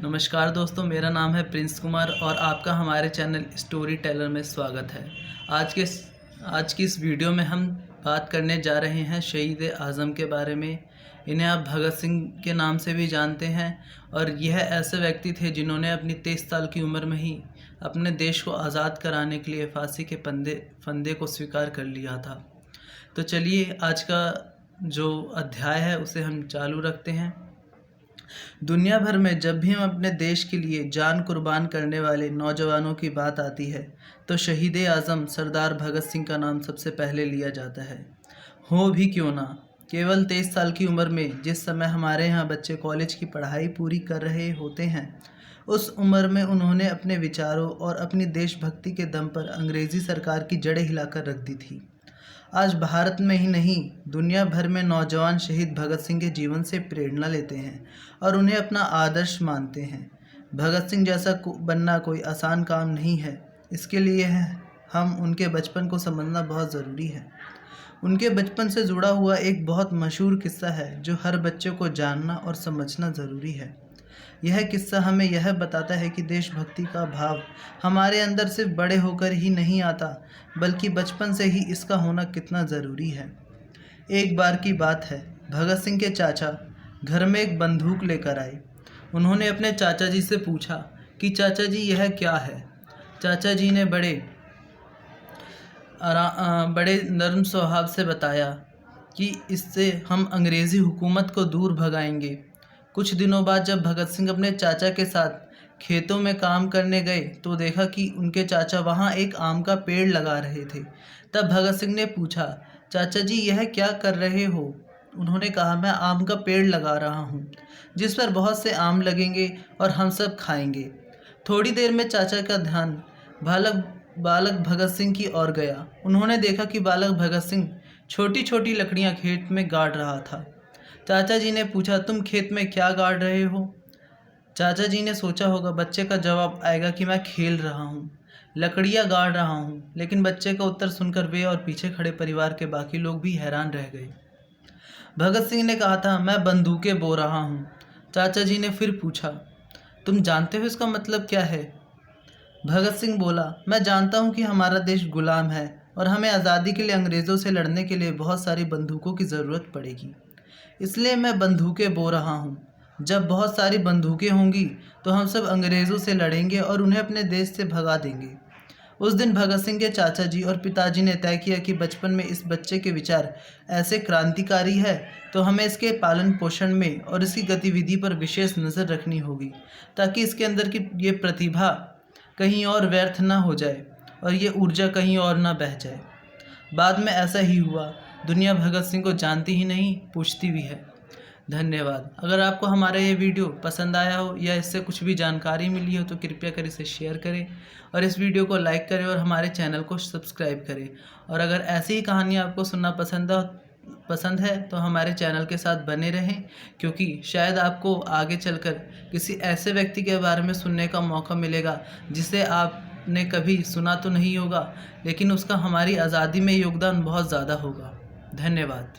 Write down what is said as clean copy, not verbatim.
नमस्कार दोस्तों, मेरा नाम है प्रिंस कुमार और आपका हमारे चैनल स्टोरी टेलर में स्वागत है। आज की इस वीडियो में हम बात करने जा रहे हैं शहीद आज़म के बारे में। इन्हें आप भगत सिंह के नाम से भी जानते हैं और यह ऐसे व्यक्ति थे जिन्होंने अपनी 23 साल की उम्र में ही अपने देश को आज़ाद कराने के लिए फांसी के फंदे को स्वीकार कर लिया था। तो चलिए आज का जो अध्याय है उसे हम चालू रखते हैं। दुनिया भर में जब भी हम अपने देश के लिए जान कुर्बान करने वाले नौजवानों की बात आती है तो शहीद आज़म सरदार भगत सिंह का नाम सबसे पहले लिया जाता है। हो भी क्यों ना, केवल 23 साल की उम्र में जिस समय हमारे यहाँ बच्चे कॉलेज की पढ़ाई पूरी कर रहे होते हैं, उस उम्र में उन्होंने अपने विचारों और अपनी देशभक्ति के दम पर अंग्रेज़ी सरकार की जड़ें हिलाकर रख दी थी। आज भारत में ही नहीं, दुनिया भर में नौजवान शहीद भगत सिंह के जीवन से प्रेरणा लेते हैं और उन्हें अपना आदर्श मानते हैं। भगत सिंह जैसा बनना कोई आसान काम नहीं है। इसके लिए हम उनके बचपन को समझना बहुत ज़रूरी है। उनके बचपन से जुड़ा हुआ एक बहुत मशहूर किस्सा है जो हर बच्चे को जानना और समझना ज़रूरी है। यह किस्सा हमें यह बताता है कि देशभक्ति का भाव हमारे अंदर सिर्फ बड़े होकर ही नहीं आता, बल्कि बचपन से ही इसका होना कितना ज़रूरी है। एक बार की बात है, भगत सिंह के चाचा घर में एक बंदूक लेकर आए। उन्होंने अपने चाचा जी से पूछा कि चाचा जी यह क्या है। चाचा जी ने बड़े नर्म स्वभाव से बताया कि इससे हम अंग्रेज़ी हुकूमत को दूर भगाएंगे। कुछ दिनों बाद जब भगत सिंह अपने चाचा के साथ खेतों में काम करने गए तो देखा कि उनके चाचा वहाँ एक आम का पेड़ लगा रहे थे। तब भगत सिंह ने पूछा, चाचा जी यह क्या कर रहे हो? उन्होंने कहा, मैं आम का पेड़ लगा रहा हूँ जिस पर बहुत से आम लगेंगे और हम सब खाएंगे। थोड़ी देर में चाचा का ध्यान बालक भगत सिंह की ओर गया। उन्होंने देखा कि बालक भगत सिंह छोटी छोटी लकड़ियाँ खेत में गाड़ रहा था। चाचा जी ने पूछा, तुम खेत में क्या गाड़ रहे हो? चाचा जी ने सोचा होगा बच्चे का जवाब आएगा कि मैं खेल रहा हूँ, लकड़ियाँ गाड़ रहा हूँ, लेकिन बच्चे का उत्तर सुनकर वे और पीछे खड़े परिवार के बाकी लोग भी हैरान रह गए। भगत सिंह ने कहा था, मैं बंदूकें बो रहा हूँ। चाचा जी ने फिर पूछा, तुम जानते हो इसका मतलब क्या है? भगत सिंह बोला, मैं जानता हूँ कि हमारा देश गुलाम है और हमें आज़ादी के लिए अंग्रेज़ों से लड़ने के लिए बहुत सारी बंदूकों की ज़रूरत पड़ेगी, इसलिए मैं बंदूकें बो रहा हूँ। जब बहुत सारी बंदूकें होंगी तो हम सब अंग्रेज़ों से लड़ेंगे और उन्हें अपने देश से भगा देंगे। उस दिन भगत सिंह के चाचा जी और पिताजी ने तय किया कि बचपन में इस बच्चे के विचार ऐसे क्रांतिकारी है तो हमें इसके पालन पोषण में और इसकी गतिविधि पर विशेष नज़र रखनी होगी, ताकि इसके अंदर की ये प्रतिभा कहीं और व्यर्थ ना हो जाए और ये ऊर्जा कहीं और ना बह जाए। बाद में ऐसा ही हुआ। दुनिया भगत सिंह को जानती ही नहीं, पूछती भी है। धन्यवाद। अगर आपको हमारा ये वीडियो पसंद आया हो या इससे कुछ भी जानकारी मिली हो तो कृपया कर इसे शेयर करें और इस वीडियो को लाइक करें और हमारे चैनल को सब्सक्राइब करें। और अगर ऐसी ही कहानियाँ आपको सुनना पसंद है तो हमारे चैनल के साथ बने रहें, क्योंकि शायद आपको आगे चलकर किसी ऐसे व्यक्ति के बारे में सुनने का मौका मिलेगा जिसे आपने कभी सुना तो नहीं होगा, लेकिन उसका हमारी आज़ादी में योगदान बहुत ज़्यादा होगा। धन्यवाद।